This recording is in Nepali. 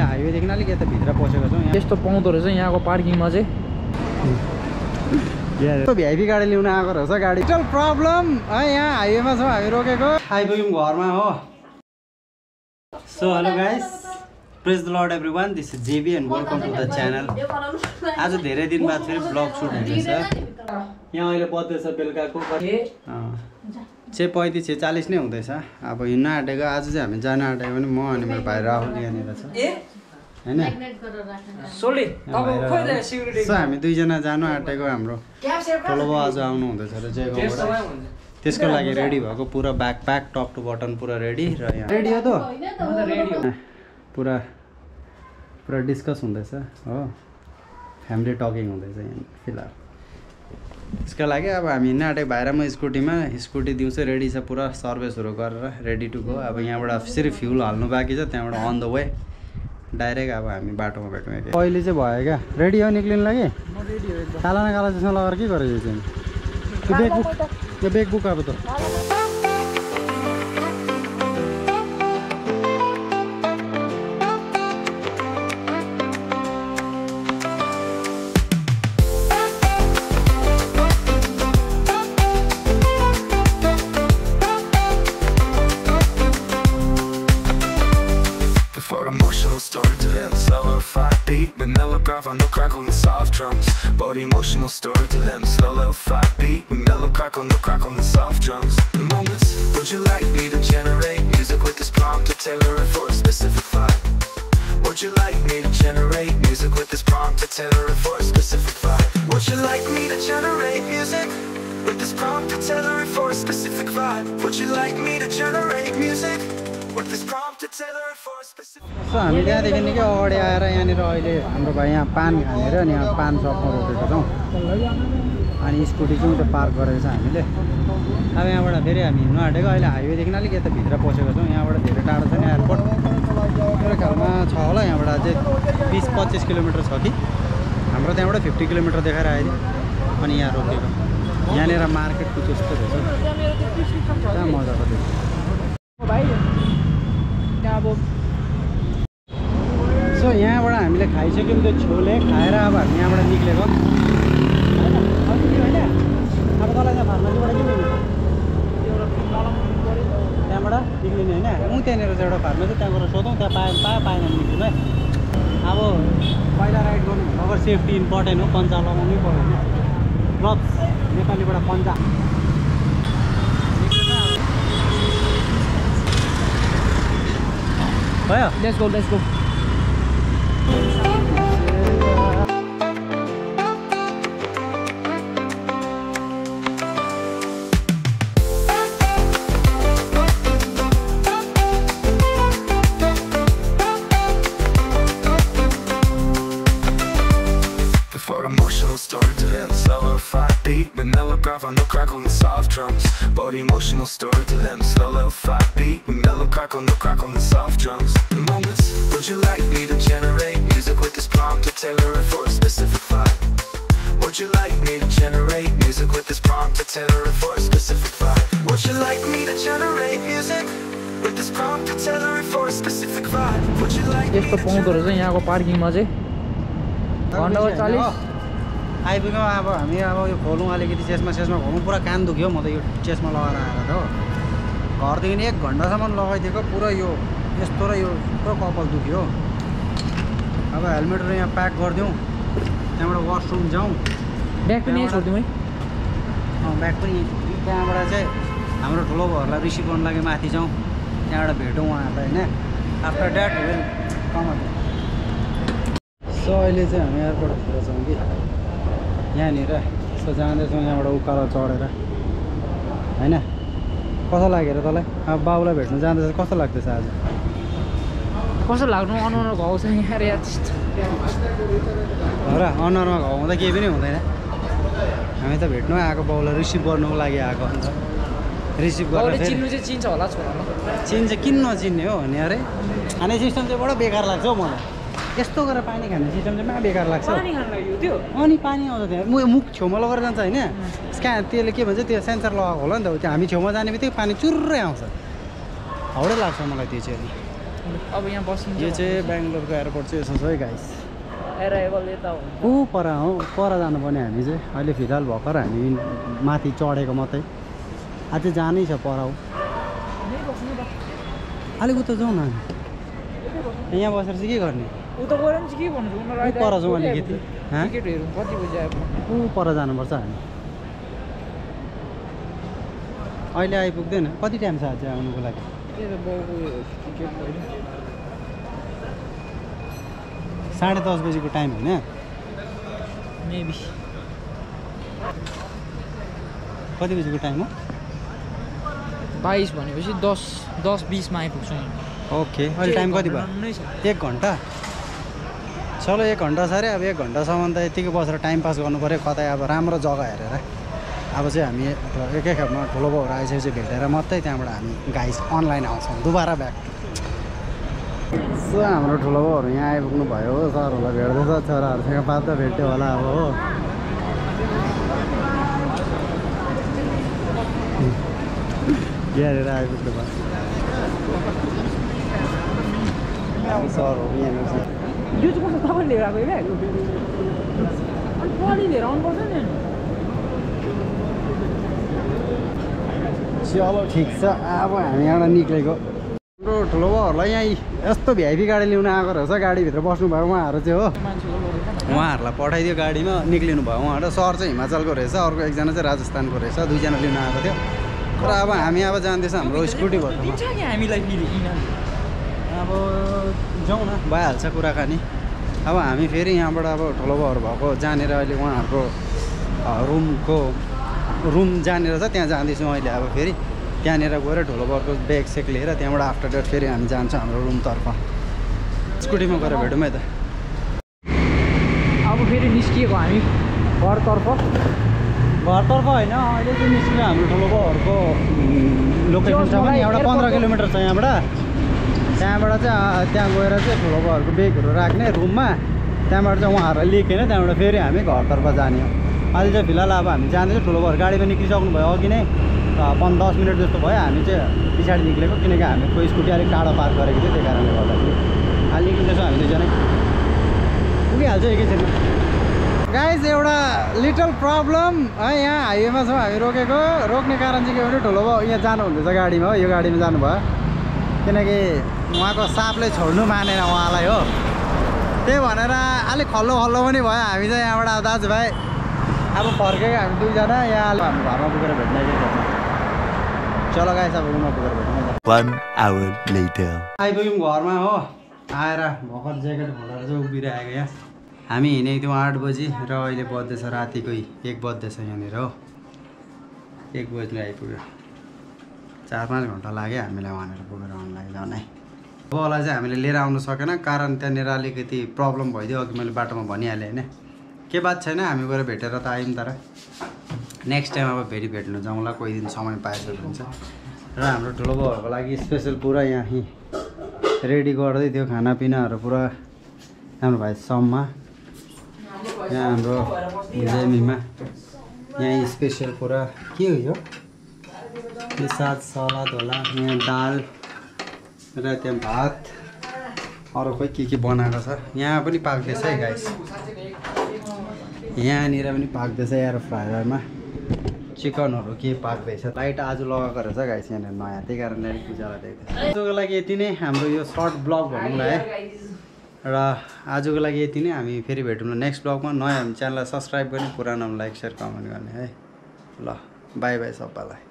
हाइवेदेखि अलिक यता भित्र पसेको छौँ। यस्तो पाउँदो रहेछ यहाँको पार्किङमा चाहिँ। भिआइपी गाडी ल्याउन आएको रहेछ गाडी। टोटल प्रब्लम है, यहाँ हाइवेमा छौँ हामी रोकेको। आइपुग्यौँ घरमा हो। So hello guys, praise the Lord everyone, this is JB and welcome to the channel. आज धेरै दिन बाद फेरि ब्लग सुट हुँदैछ। यहाँ अहिले बज्दैछ बेलुकाको 6:35 6:40 नै हुँदैछ। अब हिँड्न आँटेको। आज चाहिँ हामी जान आँटेको पनि म अनि मेरो भाइ राहुल यहाँनिर छ हैन। सो हामी दुईजना जानु आँटेको। हाम्रो ठुलो बाउ आज आउनु हुँदैछ र जयगाउँबाट। त्यसको लागि रेडी भएको, पुरा ब्याकप्याक टप टु बटन पुरा रेडी। र यहाँ रेडी हो त पुरा डिस्कस हुँदैछ हो, फ्यामिली टकिङ हुँदैछ यहाँ फिलहाल। त्यसको लागि अब हामी हिँड्न आँटेको। भाइ र म स्कुटी दिउँसो रेडी छ, पुरा सर्भिसहरू गरेर रेडी टु गो। अब यहाँबाट सिर्फ फ्युल हाल्नु बाँकी छ, त्यहाँबाट अन द वे डाइरेक्ट अब हामी बाटोमा भेटौँ। अहिले चाहिँ भयो क्या, रेडी हो निक्लिनु लागि? काला न काला चस्मा लगाएर के गरेको चाहिँ? यो बेग बुक अब त on the crackle and soft drums, but emotional story to them. Slow little 5 beat with mellow crackle and soft drums. The moments, would you like me to generate music with this prompt to tailor it for a specific vibe? Would you like me to generate music with this prompt to tailor it for a specific vibe? Would you like me to generate music with this prompt to tailor it for a specific vibe? Would you like me to generate music with this prompt to tailor it for a specific vibe? So हामी त्यहाँदेखि निकै अगाडि आएर यहाँनिर अहिले हाम्रो भाइ यहाँ पान खानेर अनि यहाँ पान सपमा रोकेको छौँ। अनि स्कुटी चाहिँ उता पार्क गरेको छ हामीले। अब यहाँबाट फेरि हामी हिँड्नु आँटेको। अहिले हाइवेदेखि अलिक यता भित्र पसेको छौँ। यहाँबाट धेरै टाढो छैन एयरपोर्ट। मेरो ख्यालमा छ होला, यहाँबाट अझै 20-25 किलोमिटर छ कि। हाम्रो त्यहाँबाट 50 किलोमिटर देखाएर आयो अनि यहाँ रोकेको। यहाँनिर मार्केटको त्यस्तो रहेछ, कहाँ मजाको थियो। सो यहाँबाट हामीले खाइसक्यौँ त्यो छोले खाएर अब हामी यहाँबाट निक्लेको होइन। अब तँलाई चाहिँ फार्मेसीबाट के लिनु? त्यहाँबाट निक्लिने होइन। त्यहाँनिर चाहिँ एउटा फार्मेसी, त्यहाँ गएर सोधौँ, त्यहाँ पाएन निक्लिनु है। अब पहिला राइड गर्नु अगर सेफ्टी इम्पोर्टेन्ट हो, पन्जा लगाउनै पऱ्यो होइन। ग्लोभ्स नेपालीबाट पन्जा भयो। Let's go. On the crackle and soft drums, but emotional story to them. Slow little 5 beat with mellow crackle and soft drums. The moments, would you like me to generate music with this prompt to tailor it for a specific vibe? Would you like me to generate music with this prompt to tailor it for a specific vibe? Would you like me to generate music with this prompt to tailor it for a specific vibe? Would you like यस्तो पाउँदो रहेछ यहाँको पार्किङमा चाहिँ। घन्टाको 40 आइपुग्यौँ। अब हामी अब यो खोलौँ अलिकति, चेस्मा खोलौँ। पुरा कान दुख्यो म त यो चेस्मा लगाएर आएर त हो। घरदेखि 1 घन्टासम्म लगाइदिएको पुरा यो यस्तो र यो पुरा कपाल दुख्यो। अब हेलमेटहरू यहाँ प्याक गरिदिउँ, त्यहाँबाट वासरुम जाउँ। ब्याग पनि यहीँ छोडिदिउँ है। ब्याग पनि त्यहाँबाट चाहिँ हाम्रो ठुलो भाउहरूलाई रिसिभ गर्नु लागि माथि जाउँ, त्यहाँबाट भेटौँ उहाँहरूलाई होइन। After that will come again. So अहिले चाहिँ हामी एयरपोर्टतिर छौँ कि यहाँनिर। यसो जाँदैछौँ यहाँबाट उकालो चढेर होइन। कस्तो लाग्यो र तँलाई? अब बाउलाई भेट्नु जाँदैछ, कस्तो लाग्दैछ आज? कस्तो लाग्नु? अनुहारमा घाउ छ यहाँ र यार हो र। अनुहारमा घाउ हुँदा केही पनि हुँदैन। हामी त भेट्नु आएको, बाउलाई रिसिभ गर्नुको लागि आएको। अन्त रिसिभ गरेर चिन्नु चाहिँ चिन्छ होला छोरालाई। चिन्छ, किन नचिन्ने हो भने अरे। खाने सिस्टम चाहिँ बडो बेकार लाग्छ हौ मलाई। यस्तो गरेर पानी खाने सिस्टम चाहिँ मा बेकार लाग्छ। अनि पानी आउँछ त्यहाँ, मुख छेउमा लगेर जान्छ होइन। त्यसले के भन्छ, त्यो सेन्सर लगाएको होला नि त। त्यो हामी छेउमा जाने बित्तिकै पानी चुर्रै आउँछ। हाउडै लाग्छ मलाई त्यो चाहिँ। अब यहाँ बसिन्छ यो चाहिँ बेङ्गलोरको एयरपोर्ट चाहिँ यसो छ है गाइस एराइभल यता हो ऊ पर हो पर जानुपर्ने हामी चाहिँ अहिले फिलहाल भर्खर हामी माथि चढेको मात्रै अझै जानै छ पर हो अलिक उता जाउँ न यहाँ बसेर चाहिँ के गर्ने उता गएर पनि के भन्नु उनीहरू पर जाउँ अलिकति टिकट हेरौँ कति बजी आयो ऊ पर जानुपर्छ हामी अहिले आइपुग्दैन कति टाइम छ अझै आउनुको लागि त्यही त बाउको टिकट 10:30 बजीको टाइम होइन मेबी कति बजीको टाइम हो 22 भनेपछि 10:20 मा आइपुग्छौँ ओके अहिले टाइम कति भयो 1 घन्टा चलो 1 घन्टा छ अरे अब 1 घन्टासम्म त यतिकै बसेर टाइम पास गर्नु पऱ्यो कतै अब राम्रो जग्गा हेरेर अब चाहिँ हामी एकै खेपमा ठुलो बाउहरू आइसकेपछि भेटेर मात्रै त्यहाँबाट हामी गाइस अनलाइन आउँछौँ दुबारा ब्याक सो हाम्रो ठुलो बाउहरू यहाँ आइपुग्नु भयो हो सरहरूलाई भेट्दैछ छोराहरूसँग पाप्दा भेट्यो होला अब हो हेरेर आइपुग्नु भयो सरहरू यहाँनिर छ यो चाहिँ कस्तो तपाईँले लिएर आएको क्या अनि पढी लिएर आउनुपर्छ नि चलो ठिक छ अब हामी एउटा निक्लेको हाम्रो ठुलो बाउहरूलाई यहाँ यस्तो भिआइपी गाडी ल्याउन आएको रहेछ गाडीभित्र बस्नुभयो उहाँहरू चाहिँ हो उहाँहरूलाई पठाइदियो गाडीमा निक्लिनु भयो उहाँहरू सर चाहिँ हिमाचलको रहेछ अर्को एकजना चाहिँ राजस्थानको रहेछ दुईजना लिन आएको थियो तर अब हामी अब जाँदैछ हाम्रो स्कुटी भर्खर हामीलाई अब जाउँ न भइहाल्छ कुराकानी अब हामी फेरि यहाँबाट अब ठुलो बाउहरू भएको जानेर अहिले उहाँहरूको रुम जानेर छ त्यहाँ जाँदैछौँ अहिले अब फेरि त्यहाँनिर गएर ठुलो बाउहरूको ब्याग सेक लिएर त्यहाँबाट आफ्टर डेट फेरि हामी जान्छौँ हाम्रो रुमतर्फ स्कुटीमा गएर भेटौँ है त अब फेरि निस्किएको हामी घरतर्फ होइन अहिले चाहिँ निस्कियो हाम्रो ठुलो बाउहरूको लोकेसन छ भने एउटा 15 किलोमिटर छ यहाँबाट त्यहाँ गएर चाहिँ ठुलो बाउहरूको ब्यागहरू राख्ने रुममा त्यहाँबाट चाहिँ उहाँहरूलाई लिएन त्यहाँबाट फेरि हामी घरतर्फ जाने हो अहिले चाहिँ फिलहाल अब हामी जाँदैछौँ ठुलो बाउहरू गाडीमा निक्लिसक्नु भयो अघि नै 10 मिनट जस्तो भयो हामी चाहिँ पछाडि निक्लेको किनकि हामीको स्कुटी अलिक टाढो पार्क गरेको थियो त्यही कारणले गर्दाखेरि अहिले निक्लिँदैछौँ हामी दुईजना पुगिहाल्छ एकैछिनमा गाइज एउटा लिटल प्रब्लम है यहाँ हाइवेमा छौँ हामी रोक्ने कारण चाहिँ के भने ठुलो बाउ यहाँ जानु हुँदैछ गाडीमा हो यो गाडीमा जानुभयो किनकि उहाँको सापले छोड्नु मानेन उहाँलाई हो त्यही भनेर अलिक खल्लो पनि भयो हामी चाहिँ यहाँबाट दाजुभाइ अब फर्केको हामी दुईजना यहाँ हामी घरमा पुगेर भेट्ने चलो गाइस अब रुममा पुगेर भेटौँ 1 hour later आइपुग्यौँ घरमा हो आएर भर्खर ज्याकेट खोलेर चाहिँ उभिरहेको यहाँ हामी हिँडेको थियौँ 8 बजी र अहिले बज्दैछ रातिको 1 बज्दैछ यहाँनिर हो 1 बजीले आइपुग्यो 4-5 घन्टा लाग्यो हामीलाई वहाँनिर पुगेर आउनलाई झनै बाउलाई चाहिँ हामीले लिएर आउनु सकेन कारण त्यहाँनिर अलिकति प्रब्लम भइदियो अघि मैले बाटोमा भनिहालेँ होइन के बात छैन हामी गएर भेटेर त आयौँ तर नेक्स्ट टाइम अब फेरि भेट्नु जाउँला कोही दिन समय पाएछ हुन्छ र हाम्रो ठुलो बाउहरूको लागि स्पेसल पुरा यहाँ रेडी गर्दै थियो खानापिनाहरू पुरा हाम्रो भाइ सम्मा यहाँ हाम्रो जेमीमा यहाँ स्पेसल पुरा के हो यो साग सलाद होला यहाँ दाल र त्यहाँ भात अरू खोइ के बनाएको छ यहाँ पनि पाक्दैछ है गाइस यहाँनिर पनि पाक्दैछ एयर फ्रायरमा चिकनहरू के पाक्दैछ लाइट आज लगाएको रहेछ गाइस यहाँनिर नयाँ त्यही कारणले अलिक उज्यालो देख्दैछ आजको लागि यति नै हाम्रो यो सर्ट ब्लग भनौँ न है र आजको लागि यति नै हामी फेरि भेटौँ नेक्स्ट ब्लगमा नयाँ च्यानललाई सब्सक्राइब गर्ने पुरानो लाइक सेयर कमेन्ट गर्ने है ल बाई बाई सबैलाई